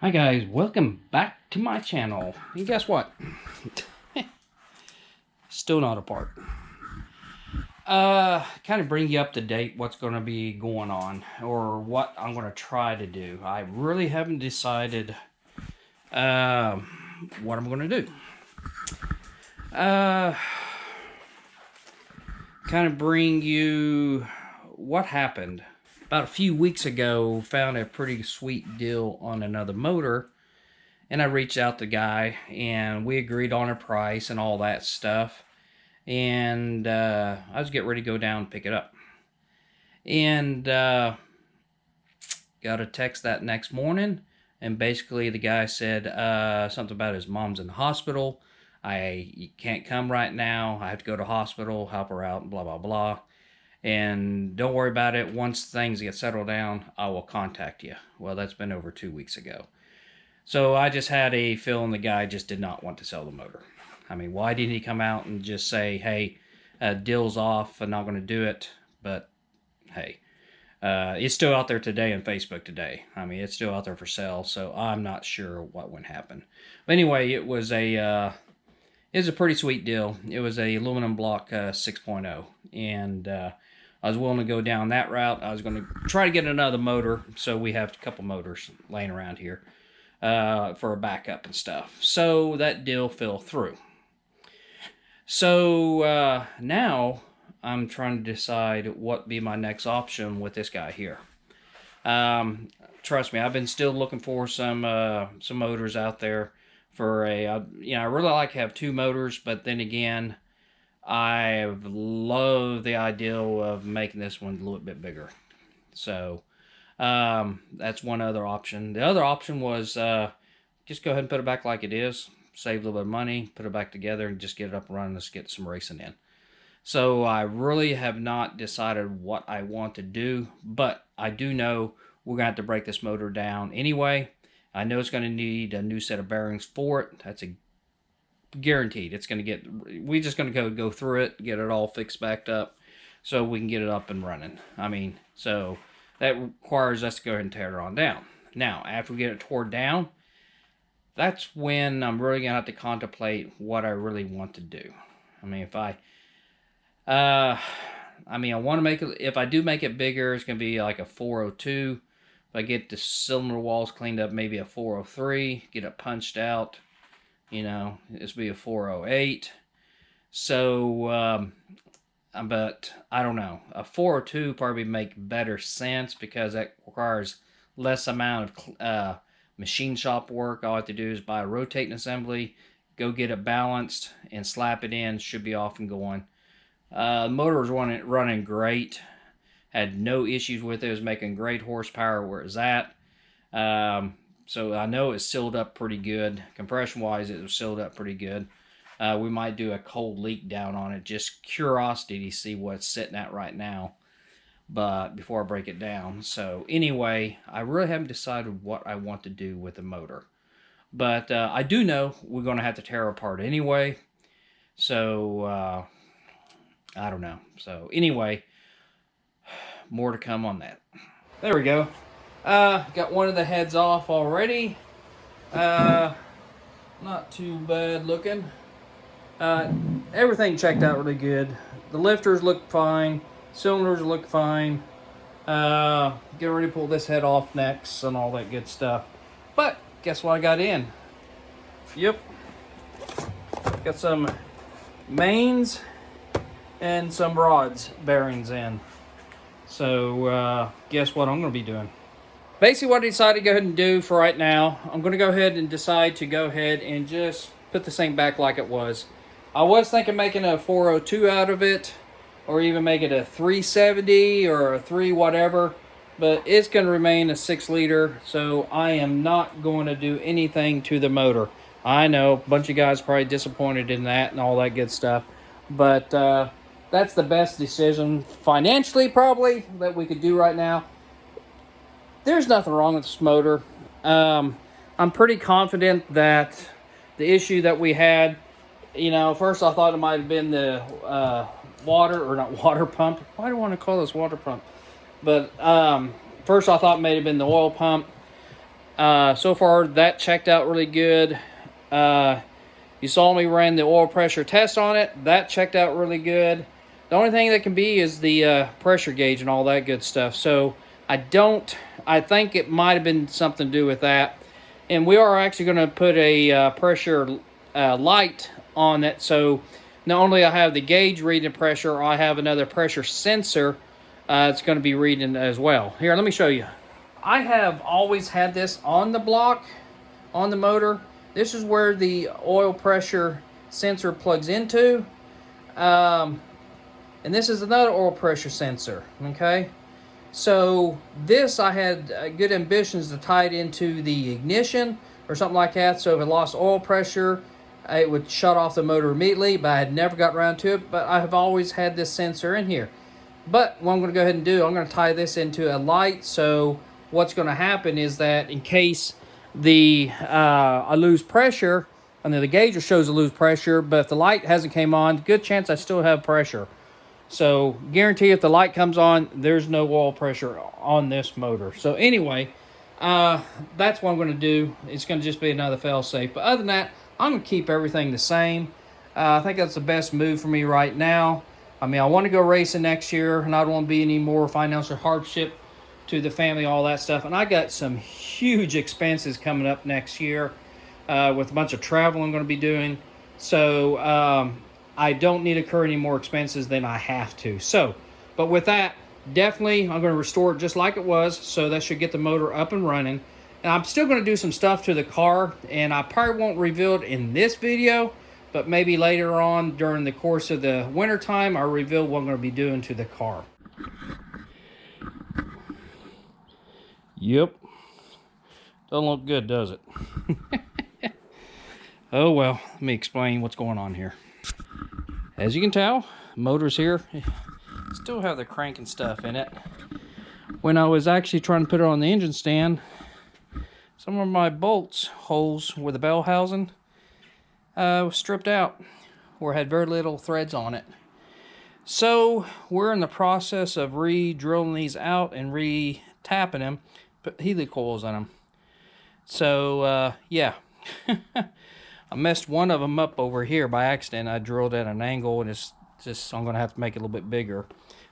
Hi guys, welcome back to my channel. And guess what? Still not apart. Kind of bring you up to date what's going to be going on, or what I'm going to try to do. I really haven't decided what I'm going to do. Kind of bring you what happened. About a few weeks ago, found a pretty sweet deal on another motor. And I reached out to the guy, and we agreed on a price and all that stuff. And I was getting ready to go down and pick it up. And got a text that next morning, and basically the guy said something about his mom's in the hospital. You can't come right now. I have to go to the hospital, help her out, blah, blah, blah. And don't worry about it. Once things get settled down, I will contact you. Well, that's been over 2 weeks ago. So I just had a feeling the guy just did not want to sell the motor. I mean, why didn't he come out and just say, hey, deal's off, I'm not going to do it. But, hey, it's still out there today on Facebook today. I mean, it's still out there for sale, so I'm not sure what would happen. But anyway, it was a pretty sweet deal. It was a aluminum block 6.0, and I was willing to go down that route. I was going to try to get another motor, so we have a couple motors laying around here for a backup and stuff. So that deal fell through. So now I'm trying to decide what be my next option with this guy here. Trust me, I've been still looking for some motors out there for I really like to have two motors, but then again, I love the idea of making this one a little bit bigger. So that's one other option. The other option was just go ahead and put it back like it is, save a little bit of money, put it back together, and just get it up and running. Let's get some racing in. So I really have not decided what I want to do, but I do know we're going to have to break this motor down anyway. I know it's going to need a new set of bearings for it. That's a guaranteed. It's going to get, we're just going to go through it, get it all fixed back up so we can get it up and running. I mean, so that requires us to go ahead and tear it on down. Now, after we get it torn down, that's when I'm really going to have to contemplate what I really want to do. I mean, I want to make it, if I do make it bigger, it's going to be like a 402. If I get the cylinder walls cleaned up, maybe a 403, get it punched out, this will be a 408. So, but I don't know. A 402 probably make better sense because that requires less amount of machine shop work. All I have to do is buy a rotating assembly, go get it balanced, and slap it in. Should be off and going. The motor was running great. Had no issues with it. It was making great horsepower where it's at. So I know it's sealed up pretty good. Compression-wise, it was sealed up pretty good. We might do a cold leak down on it. Just curiosity to see what it's sitting at right now. But before I break it down. So anyway, I really haven't decided what I want to do with the motor. But I do know we're going to have to tear it apart anyway. So I don't know. So anyway, more to come on that. There we go. Got one of the heads off already. Not too bad looking. Everything checked out really good. The lifters look fine. Cylinders look fine. Get ready to pull this head off next and all that good stuff. But guess what I got in? Yep. Got some mains and some rods bearings in. So guess what I'm going to be doing? Basically what I decided to go ahead and do for right now, I'm going to go ahead and decide to go ahead and just put this thing back like it was. I was thinking making a 402 out of it, or even make it a 370 or a 3 whatever, but it's going to remain a 6-liter, so I am not going to do anything to the motor. I know a bunch of guys probably disappointed in that and all that good stuff, but that's the best decision financially probably that we could do right now. There's nothing wrong with this motor. I'm pretty confident that the issue that we had, first I thought it might have been the water pump. Why do I want to call this water pump? But first I thought it may have been the oil pump. So far, that checked out really good. You saw me ran the oil pressure test on it. That checked out really good. The only thing that can be is the pressure gauge and all that good stuff. So I think it might have been something to do with that. And we are actually going to put a pressure light on it. So not only I have the gauge reading pressure, I have another pressure sensor it's going to be reading as well. Here, let me show you. I have always had this on the block, on the motor. This is where the oil pressure sensor plugs into. And this is another oil pressure sensor, okay? So this, I had good ambitions to tie it into the ignition or something like that. So if it lost oil pressure, it would shut off the motor immediately, but I had never gotten around to it. But I have always had this sensor in here. But what I'm going to go ahead and do, I'm going to tie this into a light. So what's going to happen is that in case I lose pressure, and the gauge shows I lose pressure, but if the light hasn't came on, good chance I still have pressure. So guarantee if the light comes on, there's no oil pressure on this motor. So anyway, that's what I'm going to do. It's going to just be another fail-safe. But other than that, I'm going to keep everything the same. I think that's the best move for me right now. I mean, I want to go racing next year, and I don't want to be any more financial hardship to the family, all that stuff. And I got some huge expenses coming up next year with a bunch of travel I'm going to be doing. So I don't need to incur any more expenses than I have to. So, but with that, definitely I'm going to restore it just like it was. So that should get the motor up and running. And I'm still going to do some stuff to the car, and I probably won't reveal it in this video, but maybe later on during the course of the winter time, I'll reveal what I'm going to be doing to the car. Yep. Doesn't look good, does it? Oh well, let me explain what's going on here. As you can tell, motor's here. Still have the crank and stuff in it. When I was actually trying to put it on the engine stand, some of my bolts holes where the bell housing was stripped out, or had very little threads on it. So we're in the process of re-drilling these out and re-tapping them, put helicoils on them. So yeah, I messed one of them up over here by accident. I drilled at an angle, and it's just, I'm gonna have to make it a little bit bigger.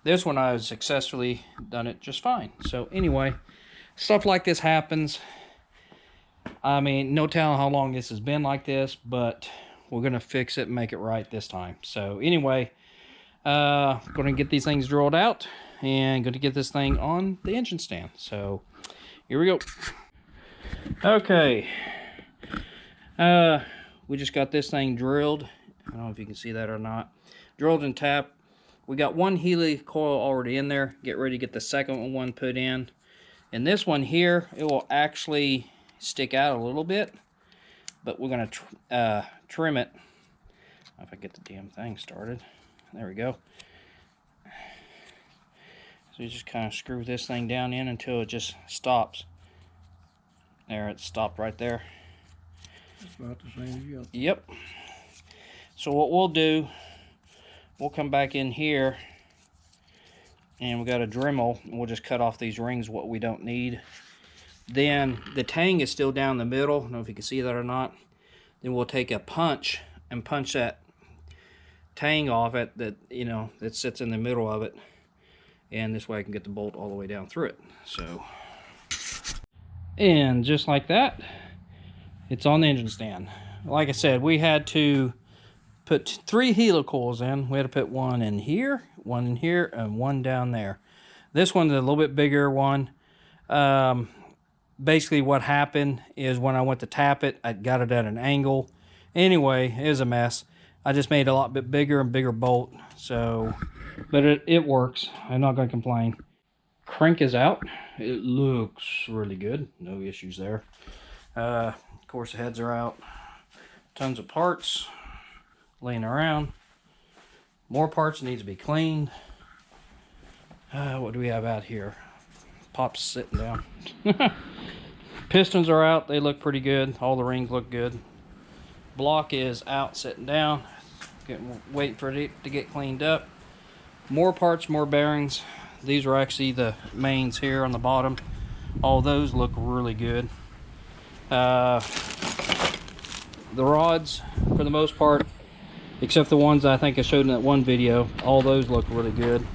This one I successfully done it just fine. So anyway, stuff like this happens. I mean, no telling how long this has been like this, but we're gonna fix it and make it right this time. So anyway, gonna get these things drilled out and gonna get this thing on the engine stand. So here we go. Okay, we just got this thing drilled. I don't know if you can see that or not. Drilled and tapped. We got one helicoil already in there. Get ready to get the second one put in. And this one here, it will actually stick out a little bit, but we're going to trim it. If I get the damn thing started. There we go. So you just kind of screw this thing down in until it just stops. There, it stopped right there. That's about the same as you. Yep. So what we'll do, we'll come back in here, and we got a Dremel, and we'll just cut off these rings what we don't need. Then the tang is still down the middle. I don't know if you can see that or not. Then we'll take a punch and punch that tang off it that, you know, that sits in the middle of it, and this way I can get the bolt all the way down through it. So, and just like that, it's on the engine stand. Like I said, we had to put 3 helicoils in. We had to put one in here, and one down there. This one's a little bit bigger one. Basically what happened is when I went to tap it, I got it at an angle. Anyway, it was a mess. I just made a lot bit bigger and bigger bolt. So, but it works. I'm not going to complain. Crank is out. It looks really good. No issues there. Of course, the heads are out. Tons of parts laying around. More parts need to be cleaned. What do we have out here? Pop's sitting down. Pistons are out. They look pretty good. All the rings look good. Block is out, sitting down. Waiting for it to get cleaned up. More parts, more bearings. These are actually the mains here on the bottom. All those look really good. The rods, for the most part, except the ones I think I showed in that one video, all those look really good.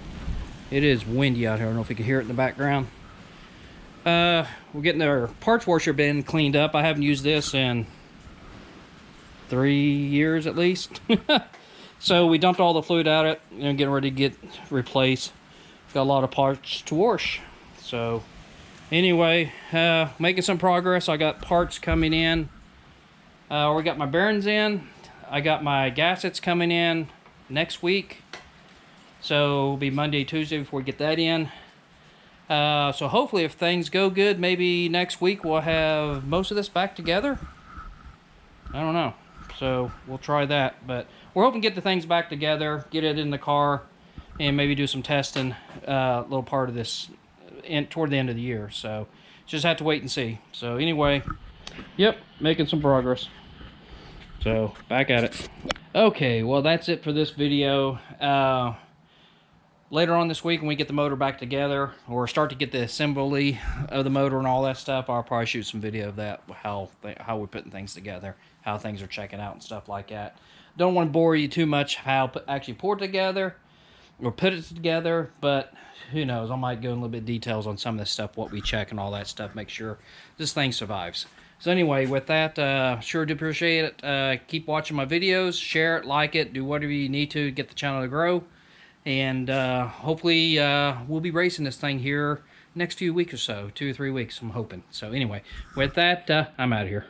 It is windy out here. I don't know if you can hear it in the background. We're getting our parts washer bin cleaned up. I haven't used this in 3 years at least. So we dumped all the fluid out of it and getting ready to get replaced. Got a lot of parts to wash. So anyway, making some progress. I got parts coming in. We got my bearings in. I got my gaskets coming in next week. So it'll be Monday, Tuesday before we get that in. So hopefully if things go good, maybe next week we'll have most of this back together. I don't know. So we'll try that. But we're hoping to get the things back together, get it in the car, and maybe do some testing a little part of this toward the end of the year. So just have to wait and see. So anyway, yep, making some progress. So back at it. Okay, well that's it for this video. Later on this week when we get the motor back together or start to get the assembly of the motor and all that stuff, I'll probably shoot some video of that, how we're putting things together, how things are checking out and stuff like that. Don't want to bore you too much how actually pour it together or put it together, but who knows, I might go in a little bit of details on some of this stuff, what we check and all that stuff, make sure this thing survives. So anyway, with that, sure do appreciate it. Keep watching my videos, share it, like it, do whatever you need to get the channel to grow. And hopefully we'll be racing this thing here next few weeks or so, 2 or 3 weeks, I'm hoping. So anyway, with that, I'm out of here.